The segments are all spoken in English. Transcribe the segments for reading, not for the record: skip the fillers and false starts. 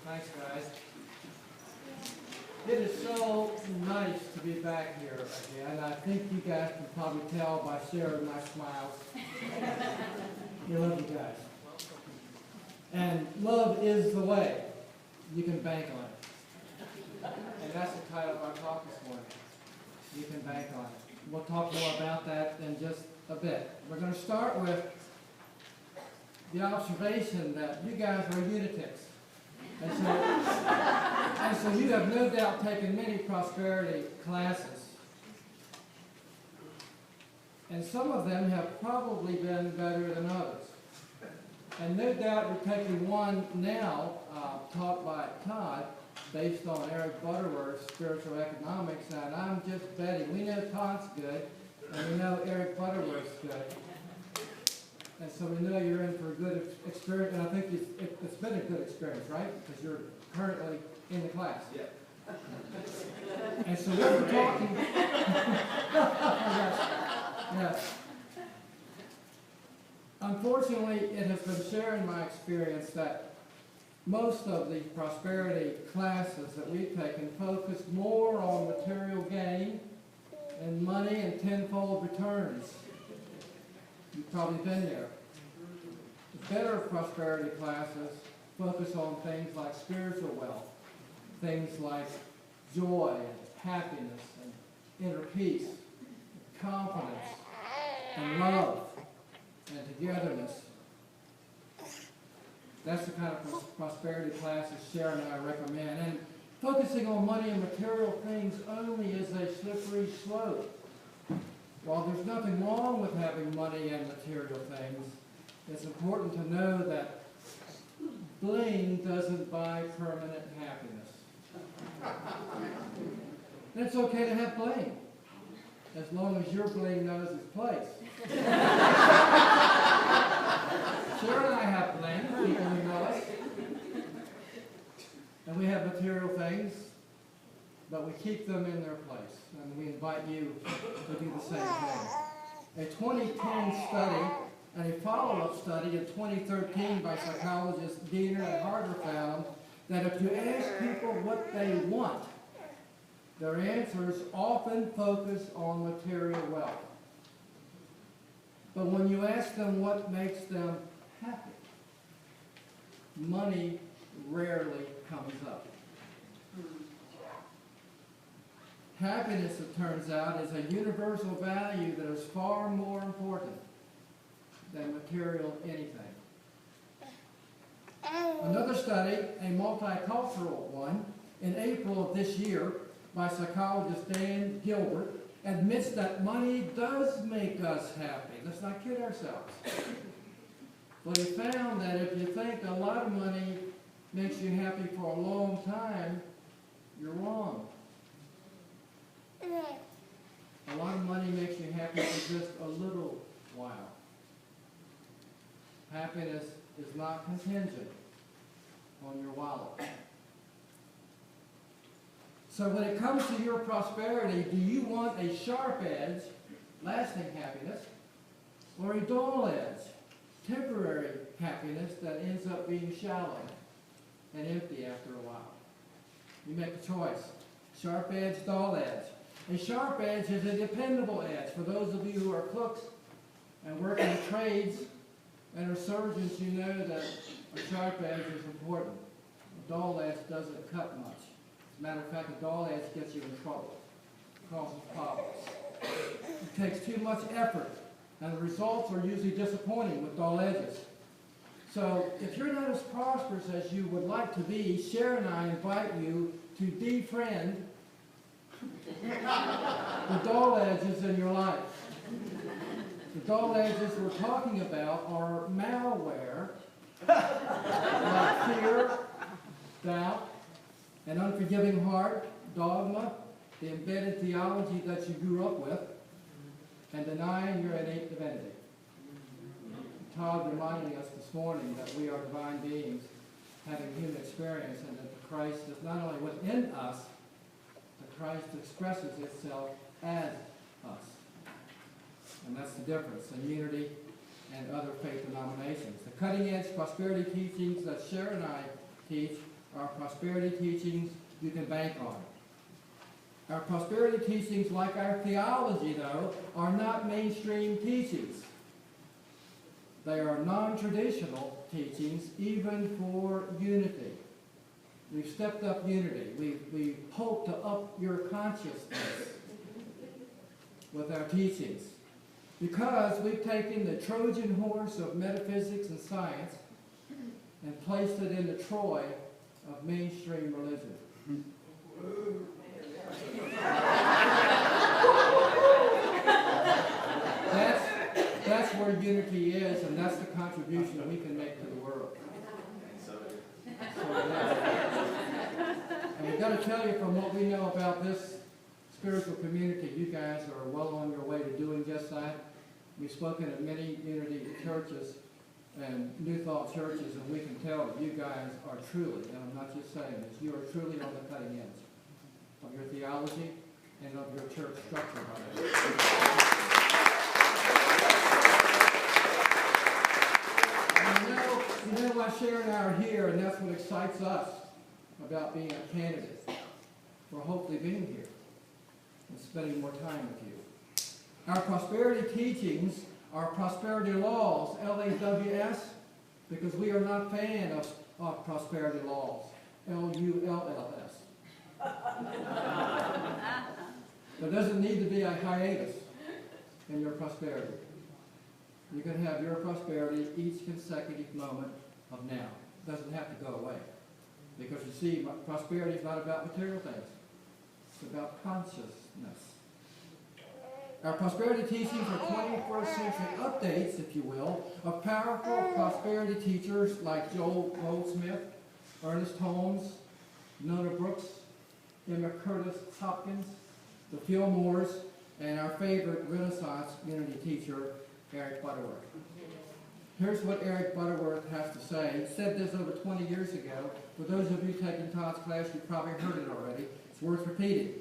Thanks, guys. It is so nice to be back here again. I think you guys can probably tell by Cher and my smiles. You love you guys. And love is the way. You can bank on it. And that's the title of our talk this morning. You can bank on it. We'll talk more about that in just a bit. We're going to start with the observation that you guys are lunatics. And so you have no doubt taken many prosperity classes. And some of them have probably been better than others. And no doubt you're taking one now, taught by Todd, based on Eric Butterworth's Spiritual Economics. And I'm just betting, we know Todd's good, and we know Eric Butterworth's good. And so we know you're in for a good experience, and I think it's been a good experience, right? Because you're currently in the class. Yeah. And so we were talking. Yes. Unfortunately, it has been shared in my experience that most of the prosperity classes that we've taken focus more on material gain and money and tenfold returns. You've probably been there. The better prosperity classes focus on things like spiritual wealth, things like joy and happiness and inner peace, confidence and love and togetherness. That's the kind of prosperity classes Cher and I recommend. And focusing on money and material things only is a slippery slope. While there's nothing wrong with having money and material things, it's important to know that bling doesn't buy permanent happiness. And it's okay to have bling, as long as your bling knows its place. Cher and I have bling, people who know us. And we have material things, but we keep them in their place. And we invite you to do the same thing. A 2010 study and a follow-up study in 2013 by psychologists Diener and Harder found that if you ask people what they want, their answers often focus on material wealth. But when you ask them what makes them happy, money rarely comes up. Happiness, it turns out, is a universal value that is far more important than material anything. Another study, a multicultural one, in April of this year by psychologist Dan Gilbert, admits that money does make us happy. Let's not kid ourselves. But he found that if you think a lot of money makes you happy for a long time, you're wrong. A lot of money makes you happy for just a little while. Happiness is not contingent on your wallet. So when it comes to your prosperity, do you want a sharp edge, lasting happiness, or a dull edge, temporary happiness that ends up being shallow and empty after a while? You make a choice. Sharp edge, dull edge. A sharp edge is a dependable edge. For those of you who are cooks and work in trades and are surgeons, you know that a sharp edge is important. A dull edge doesn't cut much. As a matter of fact, a dull edge gets you in trouble. It causes problems. It takes too much effort, and the results are usually disappointing with dull edges. So if you're not as prosperous as you would like to be, Cher and I invite you to defriend the dull edges in your life. The dull edges we're talking about are malware, like fear, doubt, an unforgiving heart, dogma, the embedded theology that you grew up with, and denying your innate divinity. Todd reminded us this morning that we are divine beings having human experience, and that the Christ is not only within us, but Christ expresses itself as us. And that's the difference in unity and other faith denominations. The cutting-edge prosperity teachings that Cher and I teach Our prosperity teachings you can bank on. Our prosperity teachings, like our theology, though, are not mainstream teachings. They are non-traditional teachings, even for unity. We've stepped up unity. We hope to up your consciousness with our teachings, because we've taken the Trojan horse of metaphysics and science and placed it in the Troy of mainstream religion. That's where unity is, and that's the contribution we can make to the world. And we've got to tell you, from what we know about this spiritual community, you guys are well on your way to doing just that. We've spoken at many unity churches and New Thought churches, and we can tell that you guys are truly, and I'm not just saying this, you are truly on the cutting edge of your theology and of your church structure. And you know why Cher and I are here, and that's what excites us about being a candidate for hopefully being here and spending more time with you. Our prosperity teachings are prosperity laws, L-A-W-S, because we are not fan of prosperity laws, L-U-L-L-S. There doesn't need to be a hiatus in your prosperity. You can have your prosperity each consecutive moment of now. It doesn't have to go away. Because you see, prosperity is not about material things. It's about consciousness. Our prosperity teachings are 21st century updates, if you will, of powerful prosperity teachers like Joel Goldsmith, Ernest Holmes, Nona Brooks, Emma Curtis Hopkins, the Fillmores, and our favorite Renaissance unity teacher, Eric Butterworth. Here's what Eric Butterworth has to say. He said this over 20 years ago. For those of you taking Todd's class, you've probably heard it already. It's worth repeating.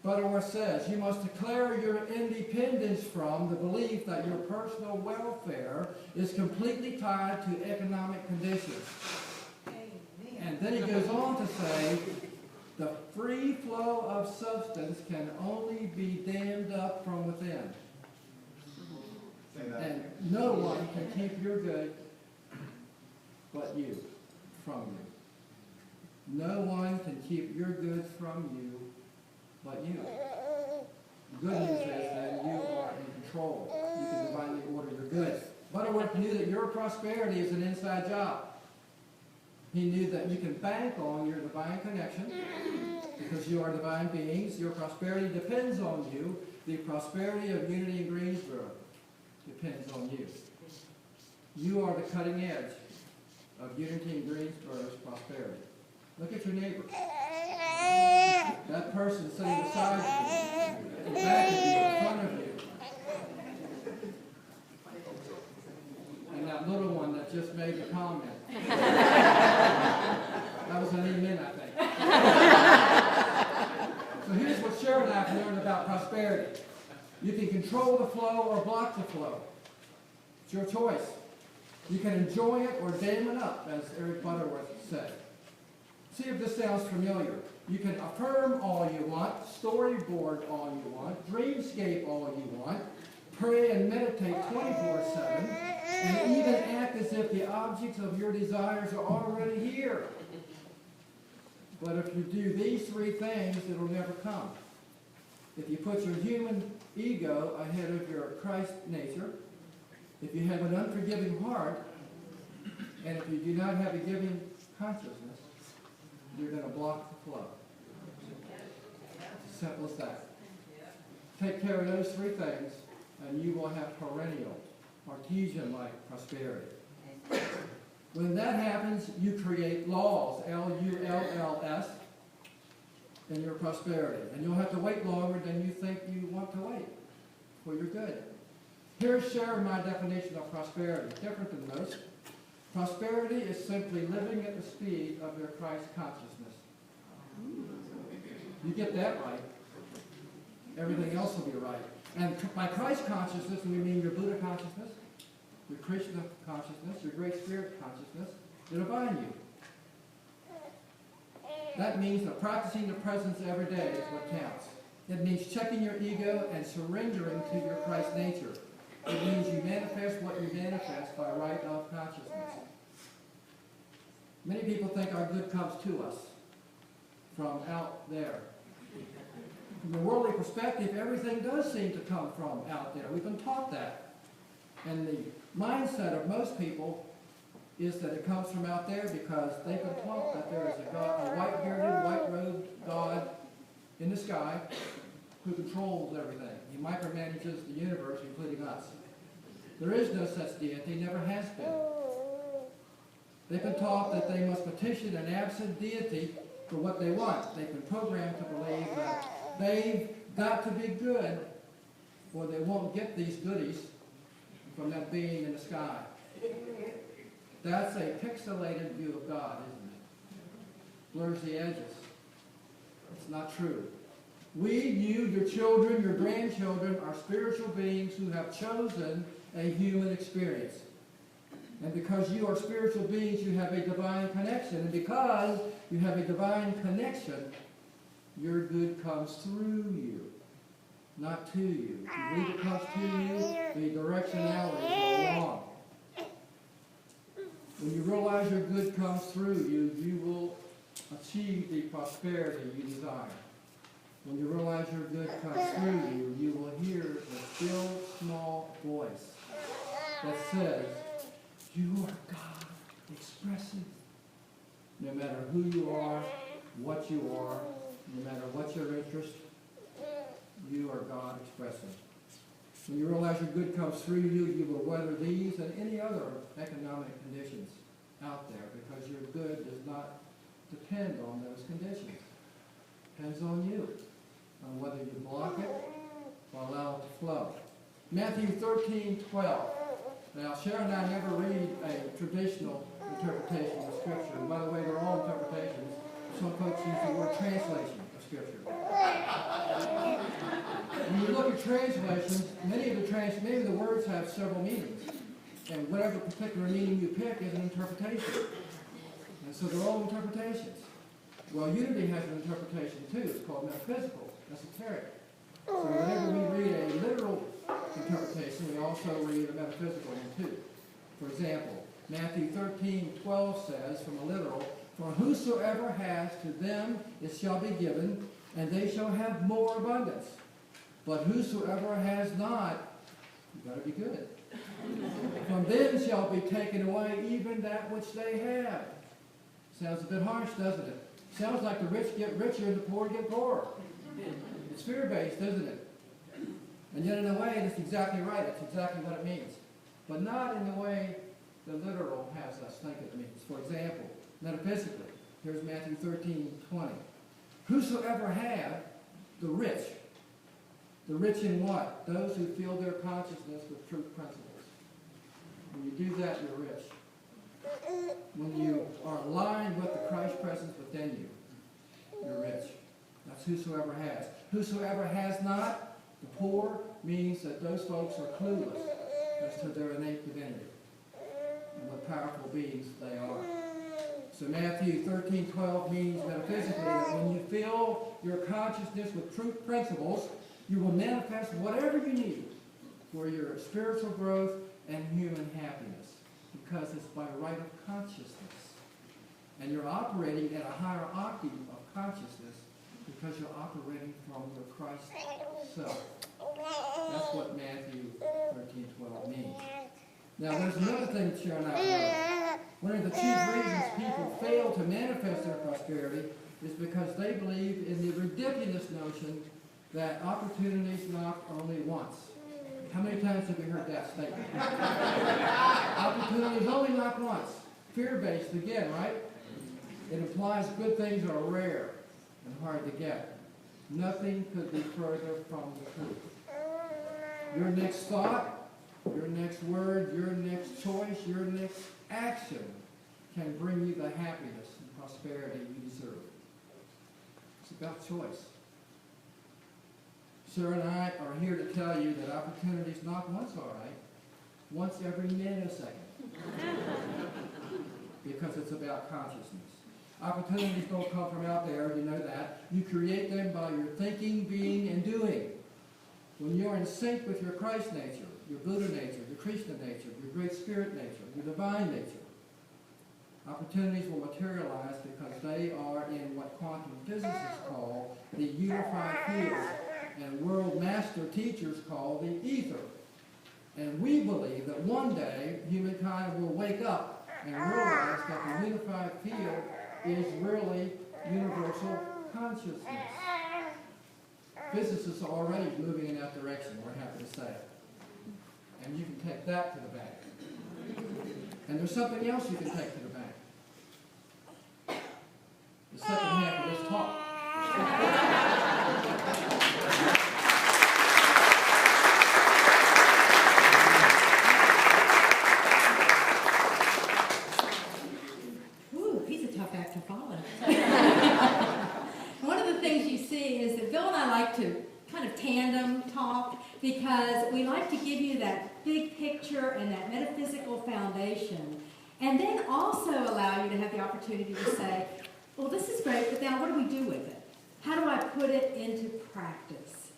Butterworth says, you must declare your independence from the belief that your personal welfare is completely tied to economic conditions. And then he goes on to say, the free flow of substance can only be dammed up from within. And no one can keep your good but you, from you. No one can keep your goods from you but you. The good news is that you are in control. You can divinely order your goods. Butterworth knew that your prosperity is an inside job. He knew that you can bank on your divine connection because you are divine beings. Your prosperity depends on you. The prosperity of unity in Greensboro depends on you. You are the cutting edge of unity in Greensboro's prosperity. Look at your neighbor. That person sitting beside you, in back of you, in front of you. And that little one that just made the comment. That was an amen, I think. So here's what Cher and I have learned about prosperity. You can control the flow or block the flow. It's your choice. You can enjoy it or dam it up, as Eric Butterworth said. See if this sounds familiar. You can affirm all you want, storyboard all you want, dreamscape all you want, pray and meditate 24/7, and even act as if the objects of your desires are already here. But if you do these three things, it'll never come. If you put your human ego ahead of your Christ nature, if you have an unforgiving heart, and if you do not have a giving consciousness, you're going to block the flow. It's as simple as that. Take care of those three things, and you will have perennial, artesian-like prosperity. When that happens, you create laws, L-U-L-L-S, in your prosperity. And you'll have to wait longer than you think you want to wait for your good. Here's Cher my definition of prosperity, different than most. Prosperity is simply living at the speed of your Christ consciousness. You get that right, everything else will be right. And by Christ consciousness, we mean your Buddha consciousness, your Krishna consciousness, your Great Spirit consciousness, the divine you. That means that practicing the presence every day is what counts. It means checking your ego and surrendering to your Christ nature. It means you manifest what you manifest by right of consciousness. Many people think our good comes to us from out there. From a worldly perspective, everything does seem to come from out there. We've been taught that. And the mindset of most people is that it comes from out there because they've been taught that there is a God, a white-bearded, white-robed God in the sky who controls everything. He micromanages the universe, including us. There is no such deity, never has been. They've been taught that they must petition an absent deity for what they want. They've been programmed to believe that they've got to be good or they won't get these goodies from that being in the sky. That's a pixelated view of God, isn't it? Blurs the edges. It's not true. We, you, your children, your grandchildren, are spiritual beings who have chosen a human experience. And because you are spiritual beings, you have a divine connection. And because you have a divine connection, your good comes through you, not to you. If you believe it comes to you, the directionality is wrong. When you realize your good comes through you, you will achieve the prosperity you desire. When you realize your good comes through you, you will hear the still, small voice that says, you are God expressive. No matter who you are, what you are, no matter what your interest, you are God expressive. When you realize your good comes through you, you will weather these and any other economic conditions out there because your good does not depend on those conditions. It depends on you, on whether you block it or allow it to flow. Matthew 13:12. Now, Cher and I never read a traditional interpretation of Scripture. And by the way, they're all interpretations. Some folks use the word translation of Scripture. When you look at translations, many of the words have several meanings. And whatever particular meaning you pick is an interpretation. And so they're all interpretations. Well, unity has an interpretation too. It's called metaphysical, esoteric. So whenever we read a literal interpretation, we also read a metaphysical one too. For example, Matthew 13:12 says, from a literal, for whosoever has, to them it shall be given, and they shall have more abundance. But whosoever has not, you've got to be good. From them shall be taken away even that which they have. Sounds a bit harsh, doesn't it? Sounds like the rich get richer and the poor get poorer. It's fear-based, isn't it? And yet in a way, it's exactly right. It's exactly what it means. But not in the way the literal has us think it means. For example, metaphysically, here's Matthew 13:20. Whosoever have, the rich in what? Those who fill their consciousness with truth principles. When you do that, you're rich. When you are aligned with the Christ presence within you, you're rich. That's whosoever has. Whosoever has not, the poor, means that those folks are clueless as to their innate divinity and what powerful beings they are. So Matthew 13:12 means metaphysically that when you fill your consciousness with truth principles, you will manifest whatever you need for your spiritual growth and human happiness, because it's by right of consciousness. And you're operating at a higher octave of consciousness because you're operating from your Christ self. That's what Matthew 13:12 means. Now, there's another thing that Cher and I know. One of the chief reasons people fail to manifest their prosperity is because they believe in the ridiculous notion that opportunities knock only once. How many times have you heard that statement? Opportunities only knock once. Fear-based again, right? It implies good things are rare and hard to get. Nothing could be further from the truth. Your next thought, your next word, your next choice, your next action can bring you the happiness and prosperity you deserve. It's about choice. Sarah and I are here to tell you that opportunities knock once all right, once every nanosecond. Because it's about consciousness. Opportunities don't come from out there, you know that. You create them by your thinking, being, and doing. When you're in sync with your Christ nature, your Buddha nature, your Krishna nature, your Great Spirit nature, your divine nature, opportunities will materialize because they are in what quantum physicists call the unified field, and world master teachers call the ether. And we believe that one day humankind will wake up and realize that the unified field is really universal consciousness. Physicists are already moving in that direction, we're happy to say. And you can take that to the bank. And there's something else you can take to the bank. The second half of this talk. Ooh, he's a tough act to follow. One of the things you see is that Bill and I like to kind of tandem talk because we like to give you that big picture and that metaphysical foundation, and then also allow you to have the opportunity to say, well, this is great, but now what do we do with it? How do I put it into practice?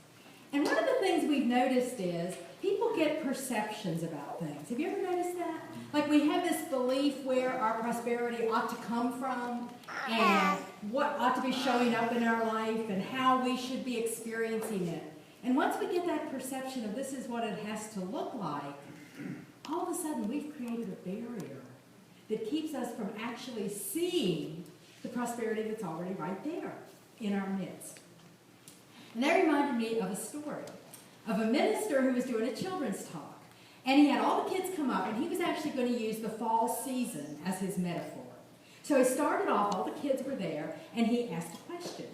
And one of the things we've noticed is people get perceptions about things. Have you ever noticed that? Like we have this belief where our prosperity ought to come from and what ought to be showing up in our life and how we should be experiencing it. And once we get that perception of this is what it has to look like, all of a sudden we've created a barrier that keeps us from actually seeing the prosperity that's already right there in our midst. And that reminded me of a story of a minister who was doing a children's talk. And he had all the kids come up, and he was actually going to use the fall season as his metaphor. So he started off, all the kids were there, and he asked a question.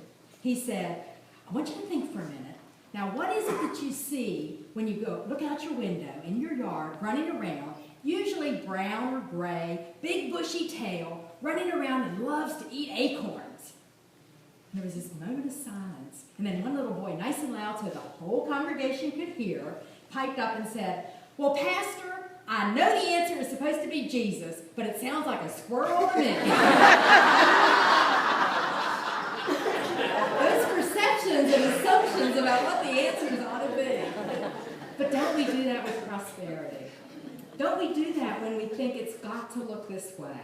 He said, I want you to think for a minute. Now, what is it that you see when you go look out your window in your yard, running around, usually brown or gray, big bushy tail, running around and loves to eat acorns? And there was this moment of silence. And then one little boy, nice and loud so the whole congregation could hear, piped up and said, well, Pastor, I know the answer is supposed to be Jesus, but it sounds like a squirrel to me. Those perceptions and assumptions about what the answers ought to be. But don't we do that with prosperity? Don't we do that when we think it's got to look this way?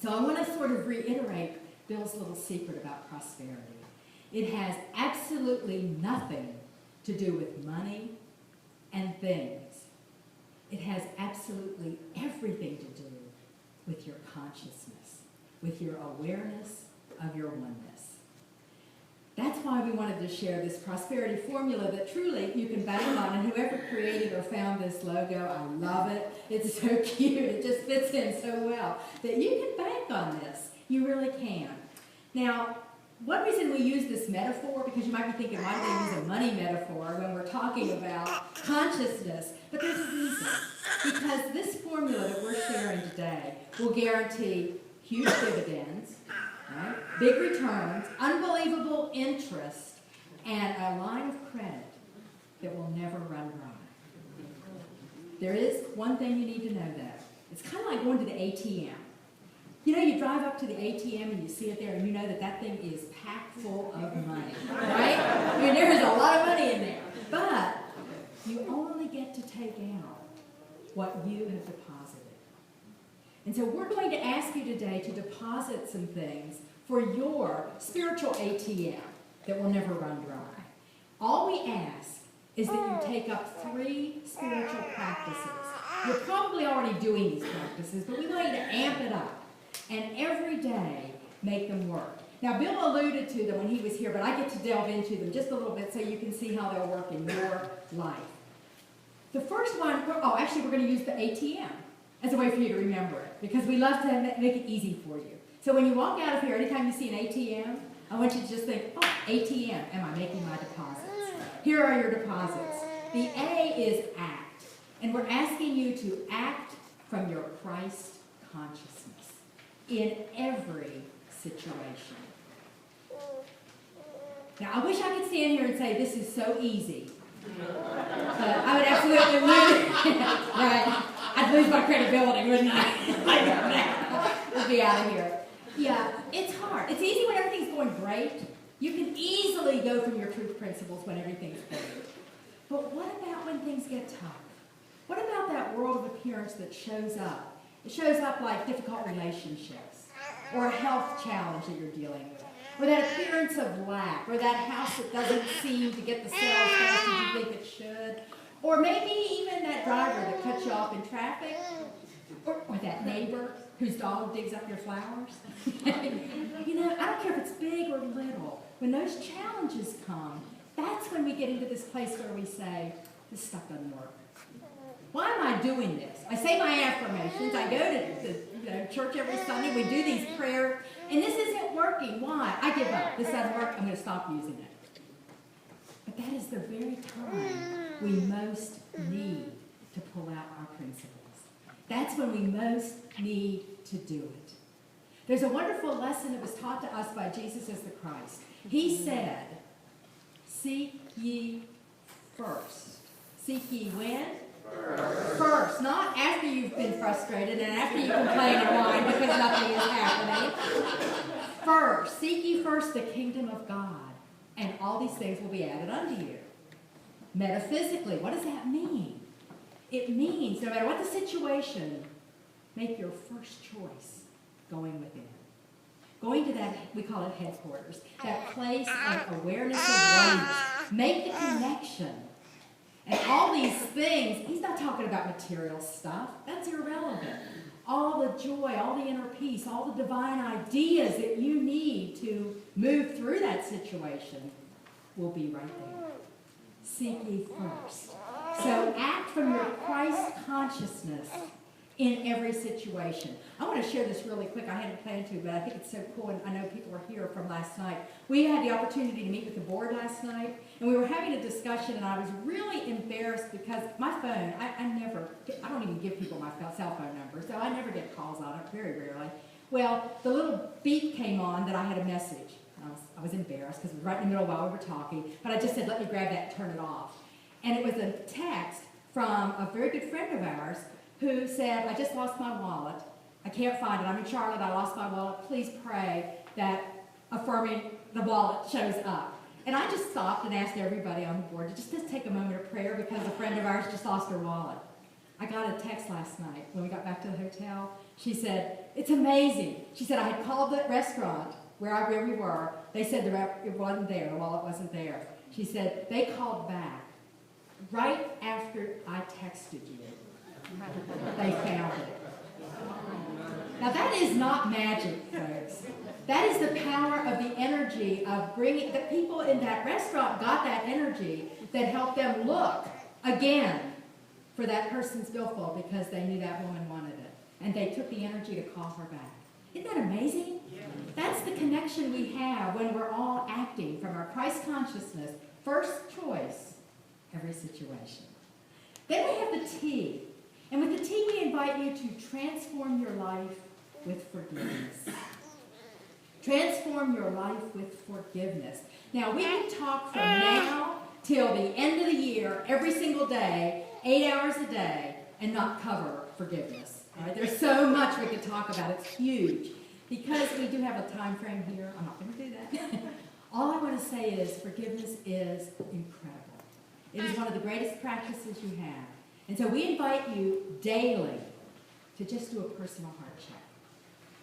So I want to sort of reiterate Bill's little secret about prosperity. It has absolutely nothing to do with money and things. It has absolutely everything to do with your consciousness, with your awareness of your oneness. That's why we wanted to share this prosperity formula that truly you can bank on. And whoever created or found this logo, I love it. It's so cute. It just fits in so well that you can bank on this. You really can. Now, one reason we use this metaphor, because you might be thinking, why do they use a money metaphor when we're talking about consciousness? But there's a reason. Because this formula that we're sharing today will guarantee huge dividends, right? Big returns, unbelievable interest, and a line of credit that will never run dry. There is one thing you need to know, though. It's kind of like going to the ATM. You know, you drive up to the ATM and you see it there and you know that that thing is packed full of money, right? I mean, there is a lot of money in there. But you only get to take out what you have deposited. And so we're going to ask you today to deposit some things for your spiritual ATM that will never run dry. All we ask is that you take up 3 spiritual practices. You're probably already doing these practices, but we want you to amp it up. And every day, make them work. Now, Bill alluded to them when he was here, but I get to delve into them just a little bit so you can see how they'll work in your life. The first one, actually, we're going to use the ATM as a way for you to remember it, because we love to make it easy for you. So when you walk out of here, anytime you see an ATM, I want you to just think, oh, ATM, am I making my deposits? Here are your deposits. The A is act, and we're asking you to act from your Christ consciousness in every situation. Now, I wish I could stand here and say this is so easy. But I would absolutely lose right. I'd lose my credibility, wouldn't I? We'd be out of here. Yeah, it's hard. It's easy when everything's going great. You can easily go from your truth principles when everything's great. But what about when things get tough? What about that world of appearance that shows up? It shows up like difficult relationships, or a health challenge that you're dealing with, or that appearance of lack, or that house that doesn't seem to get the sales fast as you think it should, or maybe even that driver that cuts you off in traffic, or that neighbor whose dog digs up your flowers. You know, I don't care if it's big or little. When those challenges come, that's when we get into this place where we say, this stuff doesn't work. Why am I doing this? I say my affirmations. I go to church every Sunday. We do these prayers. And this isn't working. Why? I give up. This doesn't work. I'm going to stop using it. But that is the very time we most need to pull out our principles. That's when we most need to do it. There's a wonderful lesson that was taught to us by Jesus as the Christ. He said, seek ye first. Seek ye when? First, not after you've been frustrated and after you complain and whine because nothing is happening. First, seek ye first the kingdom of God, and all these things will be added unto you. Metaphysically, what does that mean? It means no matter what the situation, make your first choice going within. Going to that, we call it headquarters, that place of awareness of oneness. Make the connection. And all these things, he's not talking about material stuff. That's irrelevant. All the joy, all the inner peace, all the divine ideas that you need to move through that situation will be right there. Seek ye first. So act from your Christ consciousness in every situation. I want to share this really quick. I hadn't planned to, but I think it's so cool, and I know people are here from last night. We had the opportunity to meet with the board last night, and we were having a discussion, and I was really embarrassed because my phone, I don't even give people my cell phone number, so I never get calls on it, very rarely. Well, the little beep came on that I had a message. I was embarrassed because it was right in the middle while we were talking, but I just said, let me grab that and turn it off. And it was a text from a very good friend of ours who said, I just lost my wallet. I can't find it. I'm in Charlotte. I lost my wallet. Please pray that affirming the wallet shows up. And I just stopped and asked everybody on the board to just take a moment of prayer because a friend of ours just lost her wallet. I got a text last night when we got back to the hotel. She said, it's amazing. She said, I had called the restaurant where we were. They said it wasn't there. The wallet wasn't there. She said, they called back right after I texted you. They found it. Now that is not magic, folks. That is the power of the energy of bringing, the people in that restaurant got that energy that helped them look again for that person's billfold because they knew that woman wanted it. And they took the energy to call her back. Isn't that amazing? Yeah. That's the connection we have when we're all acting from our Christ consciousness, first choice, every situation. Then we have the T. And with the T, we invite you to transform your life with forgiveness. Transform your life with forgiveness. Now, we can talk from now till the end of the year, every single day, 8 hours a day, and not cover forgiveness. Right? There's so much we could talk about. It's huge. Because we do have a time frame here, I'm not going to do that. All I want to say is forgiveness is incredible. It is one of the greatest practices you have. And so we invite you daily to just do a personal heart check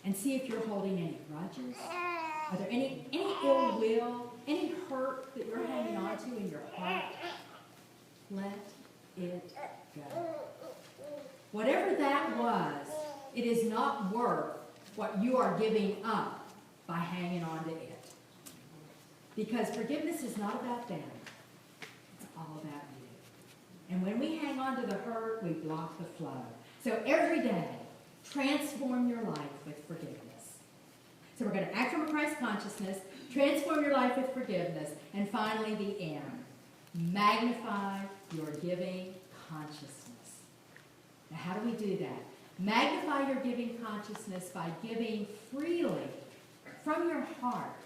and see if you're holding any grudges. Are there any ill will, any hurt that you're hanging on to in your heart? Let it go. Whatever that was, it is not worth what you are giving up by hanging on to it. Because forgiveness is not about them. It's all about you. And when we hang on to the hurt, we block the flow. So every day, transform your life with forgiveness. So we're going to act from a Christ consciousness, transform your life with forgiveness, and finally the M. Magnify your giving consciousness. Now how do we do that? Magnify your giving consciousness by giving freely from your heart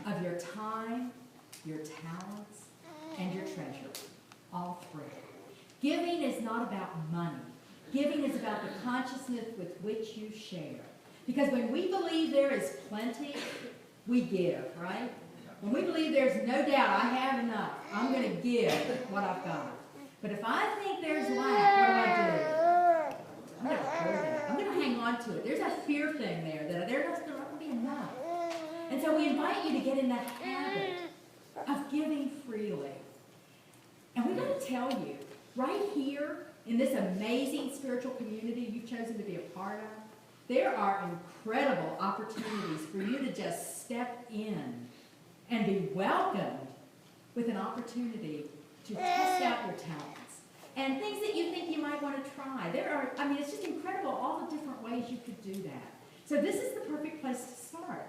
of your time, your talents, and your treasure. All three. Giving is not about money. Giving is about the consciousness with which you share. Because when we believe there is plenty, we give, right? When we believe there's no doubt I have enough, I'm going to give what I've got. But if I think there's lack, what do? I'm going to hold it. I'm going to hang on to it. There's a fear thing there that there's not going to be enough. And so we invite you to get in that habit of giving freely. And we got to tell you, right here in this amazing spiritual community you've chosen to be a part of, there are incredible opportunities for you to just step in and be welcomed with an opportunity to test out your talents and things that you think you might want to try. It's just incredible all the different ways you could do that. So this is the perfect place to start.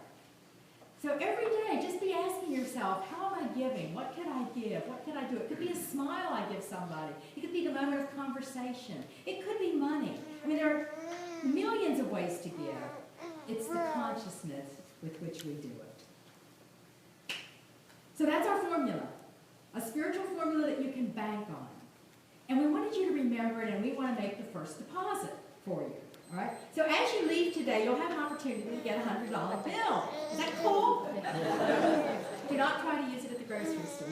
So every day, just be asking yourself, how am I giving? What could I give? What could I do? It could be a smile I give somebody. It could be the moment of conversation. It could be money. There are millions of ways to give. It's the consciousness with which we do it. So that's our formula, a spiritual formula that you can bank on. And we wanted you to remember it, and we want to make the first deposit for you. All right? So as you leave today, you'll have an opportunity to get a $100 bill. Is that cool? Do not try to use it at the grocery store.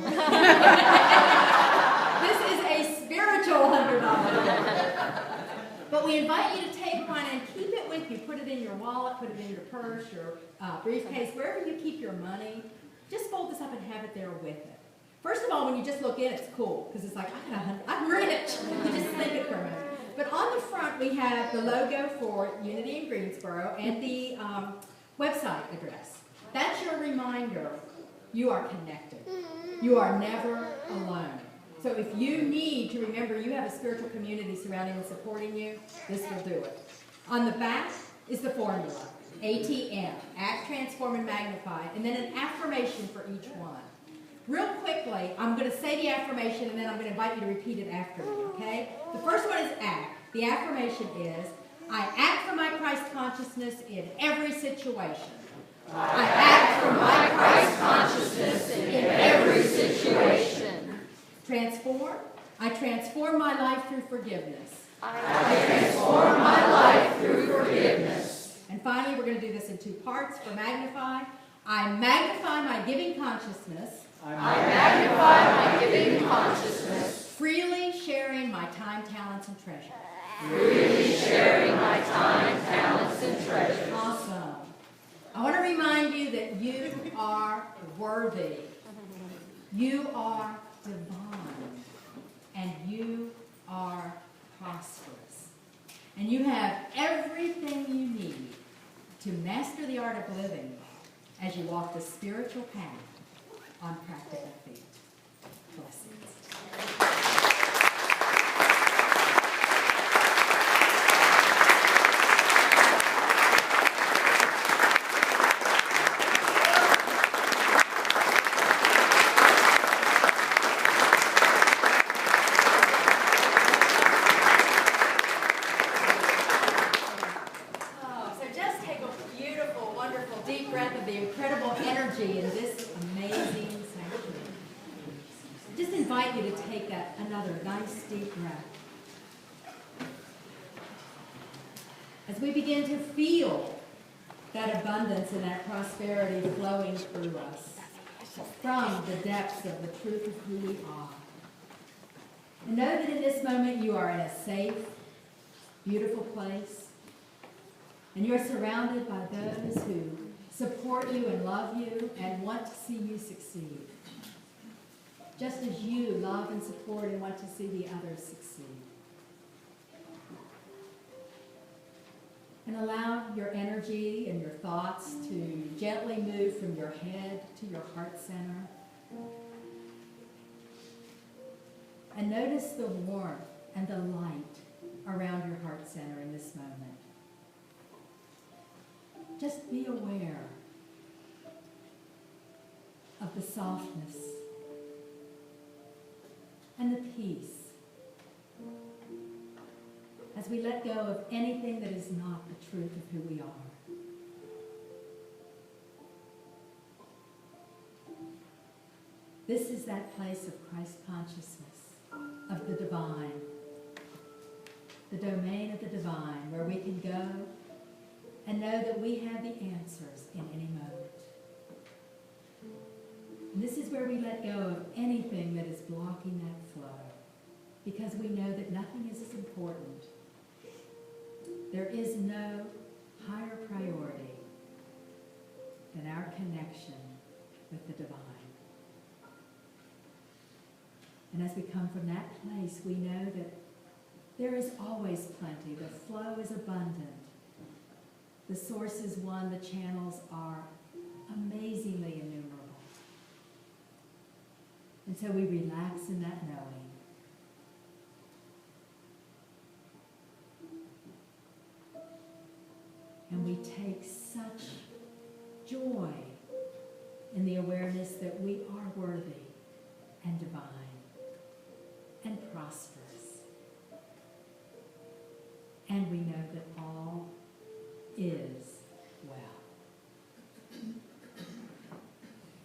This is a spiritual $100 bill. But we invite you to take one and keep it with you. Put it in your wallet, put it in your purse, your briefcase, wherever you keep your money. Just fold this up and have it there with it. First of all, when you just look in, it's cool, because it's like, I'm rich. You just think it for a minute. But on the front, we have the logo for Unity in Greensboro and the website address. That's your reminder you are connected. You are never alone. So if you need to remember you have a spiritual community surrounding and supporting you, this will do it. On the back is the formula, ATM, Act, Transform, and Magnify, and then an affirmation for each one. Real quickly, I'm going to say the affirmation, and then I'm going to invite you to repeat it after me, okay? The first one is act. The affirmation is, I act from my Christ consciousness in every situation. I act from my Christ consciousness in every situation. Transform. I transform my life through forgiveness. I transform my life through forgiveness. And finally, we're going to do this in two parts. For magnify, I magnify my giving consciousness. I magnify my giving consciousness. Freely sharing my time, talents, and treasure. Freely sharing my time, talents, and treasure. Awesome. I want to remind you that you are worthy. You are divine. And you are prosperous. And you have everything you need to master the art of living as you walk the spiritual path on practical feet. Blessings. As we begin to feel that abundance and that prosperity flowing through us from the depths of the truth of who we are. And know that in this moment you are in a safe, beautiful place. And you're surrounded by those who support you and love you and want to see you succeed. Just as you love and support and want to see the others succeed. And allow your energy and your thoughts to gently move from your head to your heart center. And notice the warmth and the light around your heart center in this moment. Just be aware of the softness and the peace as we let go of anything that is not the truth of who we are. This is that place of Christ consciousness, of the divine, the domain of the divine, where we can go and know that we have the answers in any moment. And this is where we let go of anything that is blocking that flow, because we know that nothing is as important. There is no higher priority than our connection with the divine. And as we come from that place, we know that there is always plenty. The flow is abundant. The source is one. The channels are amazingly innumerable. And so we relax in that knowing. And we take such joy in the awareness that we are worthy and divine and prosperous. And we know that all is